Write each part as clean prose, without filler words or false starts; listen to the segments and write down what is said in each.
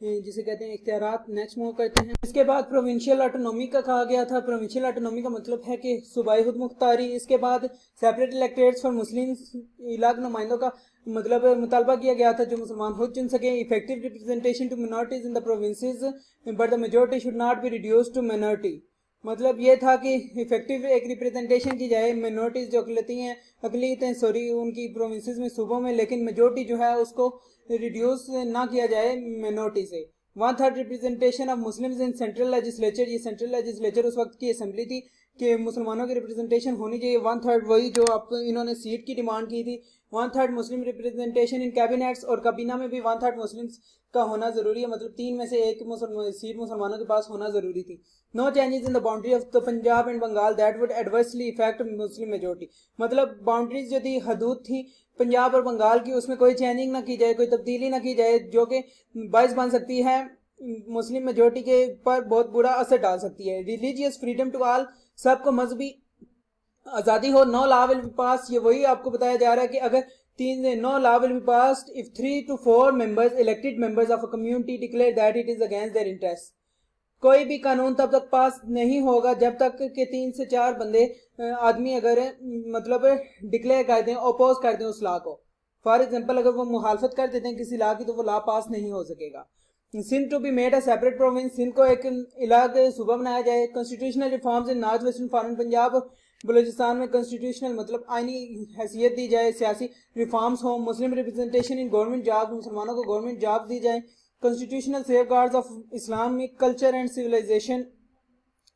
جسے کہتے ہیں اختیارات نیکسٹ موو کرتے ہیں. اس کے بعد پروونشل آٹونومی کا کہا گیا تھا. پروونشل آٹونومی کا مطلب ہے کہ صوبائی خود مختاری. اس کے بعد سیپریٹ الیکٹریٹس فار مسلم علاقائی نمائندوں کا مطلب مطالبہ کیا گیا تھا جو مسلمان خود چن سکیں. Effective representation to minorities in the provinces but the majority should not be reduce to minority. مطلب یہ تھا کہ افیکٹو ایک ریپرزنٹیشن کی جائے مائنورٹیز جو اقلیتیں ان کی پروونسز میں صوبوں میں, لیکن میجورٹی جو ہے اس کو ریڈیوس نہ کیا جائے مائنورٹی سے. 1/3 representation of Muslims in central legislature. یہ سینٹرل لیجسلیچر اس وقت کی اسمبلی تھی کہ مسلمانوں کی ریپرزنٹیشن ہونی چاہیے. 1/3 وہی جو انہوں نے سیٹ کی ڈیمانڈ کی تھی. 1/3 مسلم ریپرزنٹیشن ان کیبنیٹس, اور کابینہ میں بھی 1/3 مسلمز کا ہونا ضروری ہے. مطلب 3 میں سے 1 سیٹ مسلمانوں کے پاس ہونا ضروری تھی. No changes in the boundary of the Punjab and Bengal that would adversely affect Muslim majority. مطلب باؤنڈریز جو تھی, حدود تھی پنجاب اور بنگال کی, اس میں کوئی چینجنگ نہ کی جائے, کوئی تبدیلی نہ کی جائے جو کہ باعث بن سکتی ہے مسلم میجورٹی کے پر بہت برا اثر ڈال سکتی ہے. ریلیجیس فریڈم ٹو آل, سب کو مذہبی آزادی ہو. نو لا ول بی پاس, یہ وہی آپ کو بتایا جا رہا ہے کہ اگر no law will be passed if 3 to 4 members elected members of a community declare that it is against their interests. کوئی بھی قانون تب تک پاس نہیں ہوگا جب تک کہ 3 سے 4 بندے آدمی اگر مطلب ڈکلیئر کر دیں, اپوز کر دیں اس لا کو. فار ایگزامپل اگر وہ مخالفت کر دیتے ہیں کسی لا کی تو وہ لا پاس نہیں ہو سکے گا. Sindh to be made a separate province, Sindh کو ایک علاقہ صوبہ بنایا جائے. Constitutional reforms in north western foreign Punjab, Baluchistan میں کنسٹیٹیوشنل مطلب آئینی حیثیت دی جائے, سیاسی ریفارمز ہوں. Muslim representation in government job, مسلمانوں کو گورنمنٹ جاب دی جائیں. Constitutional safeguards of Islamic culture and civilization,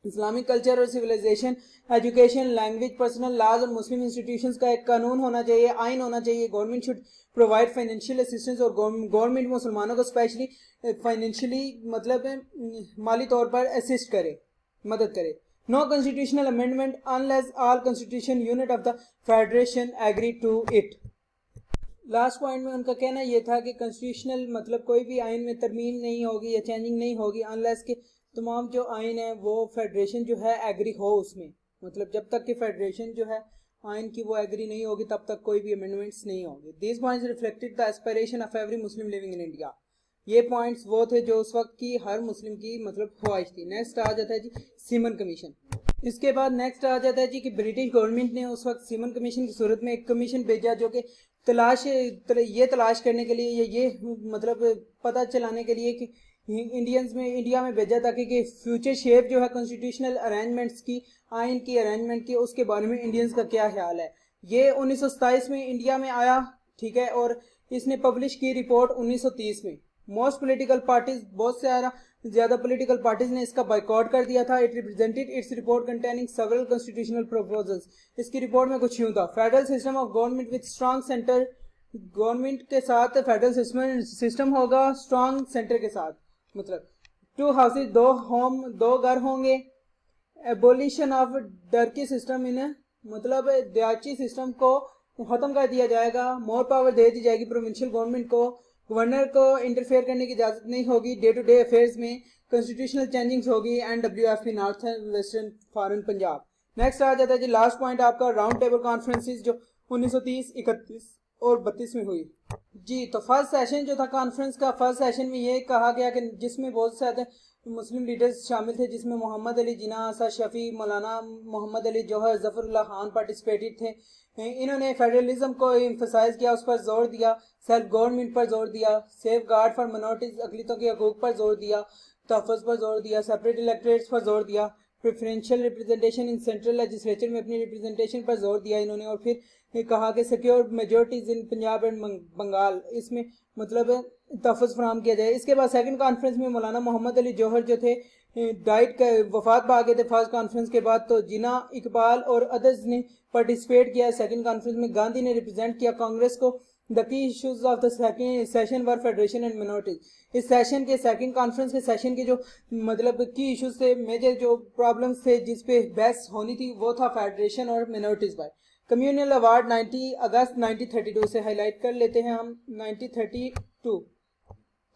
Islamic culture اور civilization, education, language, personal laws اور مسلم انسٹیٹیوشنز کا ایک قانون ہونا چاہیے, آئین ہونا چاہیے. Government should provide financial assistance, اور گورنمنٹ مسلمانوں کو اسپیشلی فائنینشلی مطلب مالی طور پر اسسٹ کرے, مدد کرے. No constitutional amendment unless all constitution unit of the federation agree to it. Last point میں ان کا کہنا یہ تھا کہ کنسٹیٹیوشنل مطلب کوئی بھی آئین میں ترمیم نہیں ہوگی یا چینجنگ نہیں ہوگی unless کہ تمام جو آئین ہیں وہ فیڈریشن جو ہے ایگری ہو اس میں. مطلب جب تک کہ فیڈریشن جو ہے آئین کی وہ ایگری نہیں ہوگی تب تک کوئی بھی امینڈمنٹس نہیں ہوگی. These points reflected the aspiration of every Muslim living in India. یہ پوائنٹس وہ تھے جو اس وقت کی ہر مسلم کی مطلب خواہش تھی. نیکسٹ آ جاتا ہے جی سیمن کمیشن. اس کے بعد نیکسٹ آ جاتا ہے جی کہ برٹش گورنمنٹ نے اس وقت سیمن کمیشن کی صورت میں ایک کمیشن بھیجا جو کہ یہ تلاش کرنے کے لیے یہ مطلب پتہ چلانے کے لیے کہ انڈیا میں بھیجا تاکہ کہ فیوچر شیپ جو ہے کنسٹیٹیوشنل ارینجمنٹس کی, آئین کی ارینجمنٹ کی, اس کے بارے میں انڈینز کا کیا خیال ہے. یہ 1927 میں انڈیا میں آیا, ٹھیک ہے, اور اس نے پبلش کی رپورٹ 1930 میں. موسٹ پولیٹیکل پارٹیز, بہت سے زیادہ پولیٹیکل پارٹیز نے اس کا بائیکاٹ کر دیا تھا. It represented its report containing several constitutional proposals. اس کی رپورٹ میں کچھ یوں تھا: federal system of government with strong centre, government کے ساتھ فیڈرل سسٹم ہوگا اسٹرانگ سینٹر کے ساتھ. مطلب 2 ہاؤسز, 2 ہوم, 2 گھر ہوں گے. ایبولیشن آف ڈرکی سسٹم, مطلب دیاچی سسٹم کو ختم کر دیا جائے گا. مور پاور دے دی جائے گی پروونشل گورنمنٹ کو. گورنر کو انٹرفیئر کرنے کی اجازت نہیں ہوگی ڈے ٹو ڈے افیئرز میں. کنسٹیٹیوشنل چینجنگز ہوگی. NWFP north western foreign Punjab. Next آ جاتا ہے جی لاسٹ پوائنٹ آپ کا راؤنڈ ٹیبل کانفرنسز جو 1930, 31 اور 32 میں ہوئی. جی تو فرسٹ سیشن جو تھا کانفرنس کا, فرسٹ سیشن میں یہ کہا گیا کہ جس میں بہت زیادہ مسلم لیڈرز شامل تھے, جس میں محمد علی جناح, اسد شفیع, مولانا محمد علی جوہر, ظفر اللہ خان پارٹیسپیٹڈ تھے. انہوں نے فیڈرلزم کو ایمفسائز کیا, اس پر زور دیا, سیلف گورنمنٹ پر زور دیا, سیف گارڈ فار منورٹیز, اقلیتوں کے حقوق پر زور دیا, تحفظ پر زور دیا, سیپریٹ الیکٹریٹس پر زور دیا, preferential representation in central legislature میں اپنی ریپرزنٹیشن پر زور دیا انہوں نے. اور پھر کہا کہ secure majorities in Punjab and Bengal, اس میں مطلب تحفظ فراہم کیا جائے. اس کے بعد سیکنڈ کانفرنس میں مولانا محمد علی جوہر جو تھے ڈائٹ کا وفات پا گئے تھے فرسٹ کانفرنس کے بعد, تو جناح, اقبال اور ادرز نے پارٹیسپیٹ کیا سیکنڈ کانفرنس میں. گاندھی نے ریپرزینٹ کیا کانگریس کو. The key issues of the session were federation and minorities. اس سیشن کے سیکنڈ کانفرنس کے سیشن کے جو مطلب کی ایشوز تھے, میجر جو پرابلمس تھے جس پہ بحث ہونی تھی, وہ تھا فیڈریشن اور منورٹیز پر. کمیونل ایوارڈ 90 اگست 1932 سے ہائی لائٹ کر لیتے ہیں ہم 1932.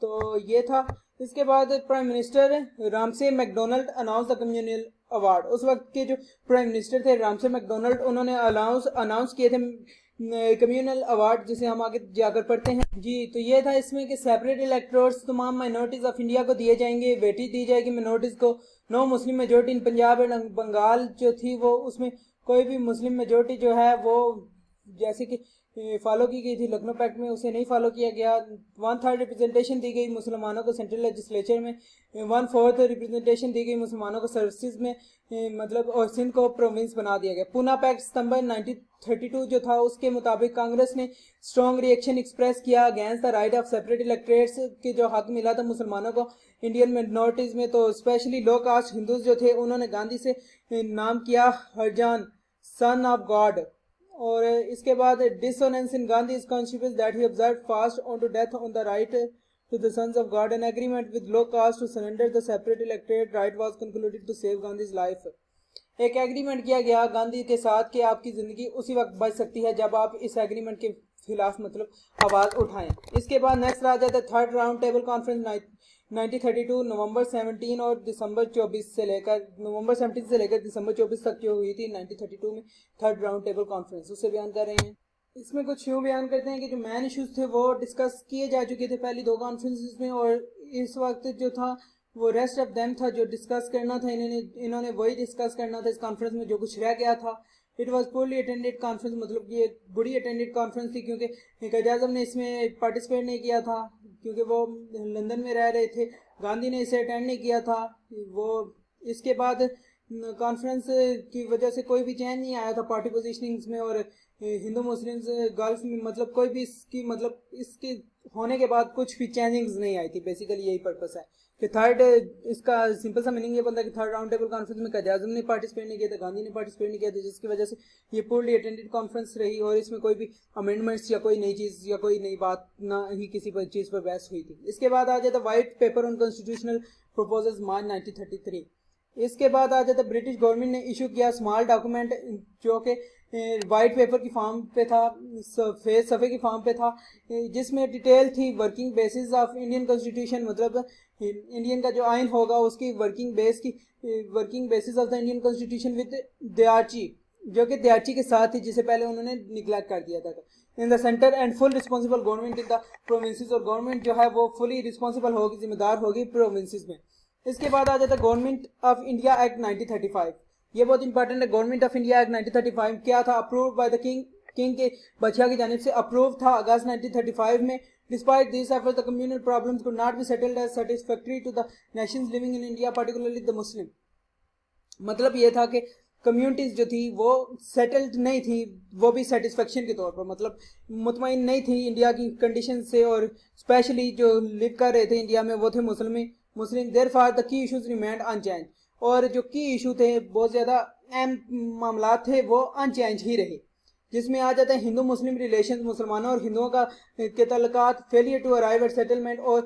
تو یہ تھا. اس کے بعد پرائم منسٹر رامسے میکڈونلڈ اناؤنس دا کمیونل ایوارڈ. اس وقت کے جو پرائم منسٹر تھے رامسے میکڈونلڈ, انہوں نے اناؤنس کیے تھے کمیونل ایوارڈ جسے ہم آگے جا کر پڑھتے ہیں جی. تو یہ تھا اس میں کہ سیپریٹ الیکٹورٹس تمام مائنورٹیز آف انڈیا کو دیے جائیں گے, ویٹیج دی جائے گی مائنورٹیز کو. No Muslim majority in Punjab and Bengal جو تھی وہ اس میں کوئی بھی مسلم میجورٹی جو ہے وہ جیسے کہ فالو کی گئی تھی لکھنؤ پیکٹ میں, اسے نہیں فالو کیا گیا. 1/3 ریپرزنٹیشن دی گئی مسلمانوں کو سینٹرل لیجسلیچر میں, 1/4 ریپرزنٹیشن دی گئی مسلمانوں کو سروسز میں, مطلب اور سندھ کو پروونس بنا دیا گیا. پونا پیکٹ ستمبر 1932 جو تھا اس کے مطابق کانگریس نے اسٹرانگ ریئیکشن ایکسپریس کیا against the right of separate electorates کے جو حق ملا تھا مسلمانوں کو انڈین مائنورٹیز میں. تو اسپیشلی لو کاسٹ ہندوز جو تھے انہوں نے گاندھی سے نام کیا ہرجان سن آف گاڈ. اور اس کے بعد dissonance in Gandhi's conscience that he observed fast on to death on the right to the sons of God. An agreement with low caste to surrender the separate electorate right was concluded to save Gandhi's life. ایک agreement کیا گیا گاندھی کے ساتھ کہ آپ کی زندگی اسی وقت بچ سکتی ہے جب آپ اس ایگریمنٹ کے خلاف مطلب آواز اٹھائیں. اس کے بعد نیکسٹ آ جاتا ہے تھرڈ راؤنڈ ٹیبل کانفرنس 1932 نومبر 17 اور دسمبر 24 سے لے کر نومبر 17 سے لے کر دسمبر 24 تک جو ہوئی تھی 1932 میں تھرڈ راؤنڈ ٹیبل کانفرنس, اسے بیان کر رہے ہیں. اس میں کچھ یوں بیان کرتے ہیں کہ جو مین ایشوز تھے وہ ڈسکس کیے جا چکے تھے پہلی 2 کانفرنسز میں, اور اس وقت جو تھا وہ ریسٹ آف دیم تھا جو ڈسکس کرنا تھا. انہوں نے وہی ڈسکس کرنا تھا اس کانفرنس میں جو کچھ رہ گیا تھا. It was poorly attended conference, مطلب یہ بڑی اٹینڈیڈ کانفرنس تھی کیونکہ قائد اعظم نے اس میں پارٹیسپیٹ نہیں کیا تھا کیونکہ وہ لندن میں رہ رہے تھے. گاندھی نے اسے اٹینڈ نہیں کیا تھا. وہ اس کے بعد کانفرنس کی وجہ سے کوئی بھی چینج نہیں آیا تھا پارٹی پوزیشننگز میں, اور ہندو مسلمز گلف میں مطلب کوئی بھی اس کے ہونے کے بعد کچھ بھی چینجنگز نہیں آئی تھی. بیسیکلی یہی پرپس ہے کہ تھرڈ, اس کا سمپل سا میننگ یہ بنتا ہے کہ تھرڈ راؤنڈ ٹیبل کانفرنس میں قائد اعظم نے پارٹیسپیٹ نہیں کیا تھا, گاندھی نے پارٹیسپیٹ نہیں کیا تھا, جس کی وجہ سے یہ پورلی اٹینڈیڈ کانفرنس رہی اور اس میں کوئی بھی امینڈمنٹس یا کوئی نئی چیز یا کوئی نئی بات نہ ہی کسی چیز پر بحث ہوئی تھی. اس کے بعد آ جاتا white paper on constitutional proposals March 1933. اس کے بعد آ جاتا برٹش گورنمنٹ نے ایشو کیا اسمال ڈاکومنٹ جو کہ وائٹ پیپر کی فارم پہ تھا, سفید صفحے کی فارم پہ تھا, جس میں ڈیٹیل تھی working basis of Indian constitution, مطلب انڈین کا جو آئین ہوگا اس کی working basis of the Indian constitution with dyarchy, جو کہ دیارچی کے ساتھ تھی جسے پہلے انہوں نے نگلیکٹ کر دیا تھا. In the centre and full responsible government in the provinces, اور گورنمنٹ جو ہے وہ فلی رسپانسبل ہوگی, ذمہ دار ہوگی پروونسز میں. اس کے بعد آ جاتا ہے گورنمنٹ آف انڈیا ایکٹ 1935. یہ بہت امپورٹنٹ ہے. گورنمنٹ آف انڈیا ایکٹ 1935 کیا تھا؟ اپرووڈ بائی دا کنگ کے بادشاہ کی جانب سے اپروو تھا اگست 1935 میں. Despite these efforts, the communal problems could not be settled as satisfactory to the nations living in India, particularly the Muslim. مطلب یہ تھا کہ کمیونٹیز جو تھی وہ سیٹلڈ نہیں تھی, وہ بھی سیٹسفیکشن کے طور پر مطلب مطمئن نہیں تھی انڈیا کی کنڈیشن سے, اور اسپیشلی جو لیو کر رہے تھے انڈیا میں وہ تھے مسلم. therefore the key issues remained unchanged. اور جو کی ایشو تھے بہت زیادہ اہم معاملات تھے وہ انچینج ہی رہے, جس میں آ جاتا ہے ہندو مسلم ریلیشنز, مسلمانوں اور ہندوؤں کے تعلقات, failure to arrive at settlement, اور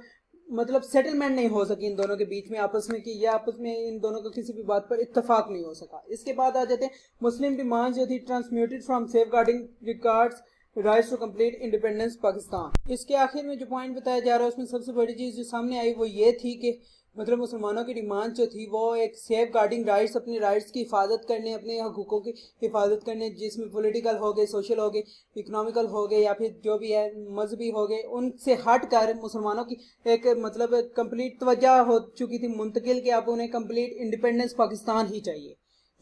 مطلب سیٹلمنٹ نہیں ہو سکی ان دونوں کے بیچ میں آپس میں, کہ یہ آپس میں ان دونوں کا کسی بھی بات پر اتفاق نہیں ہو سکا. اس کے بعد آ جاتے ہیں مسلم ڈیمانڈ جو تھی transmuted from safeguarding records rights to complete independence Pakistan. اس کے آخر میں جو پوائنٹ بتایا جا رہا ہے اس میں سب سے بڑی چیز جو سامنے آئی وہ یہ تھی کہ مطلب مسلمانوں کی ڈیمانڈ جو تھی وہ ایک سیف گارڈنگ رائٹس, اپنے رائٹس کی حفاظت کرنے, اپنے حقوقوں کی حفاظت کرنے, جس میں پولیٹیکل ہو گئے, سوشل ہو گئے, اکنامیکل ہو گئے, یا پھر جو بھی ہے مذہبی ہو گئے, ان سے ہٹ کر مسلمانوں کی ایک مطلب کمپلیٹ توجہ ہو چکی تھی منتقل کہ اب انہیں کمپلیٹ انڈیپینڈنس پاکستان ہی چاہیے.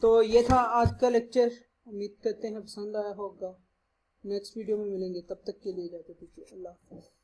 تو یہ تھا آج کا لیکچر, امید کرتے ہیں پسند آیا ہوگا. نیکسٹ ویڈیو میں ملیں گے, تب تک کے لیے جاتے دیجیے. اللہ حافظ.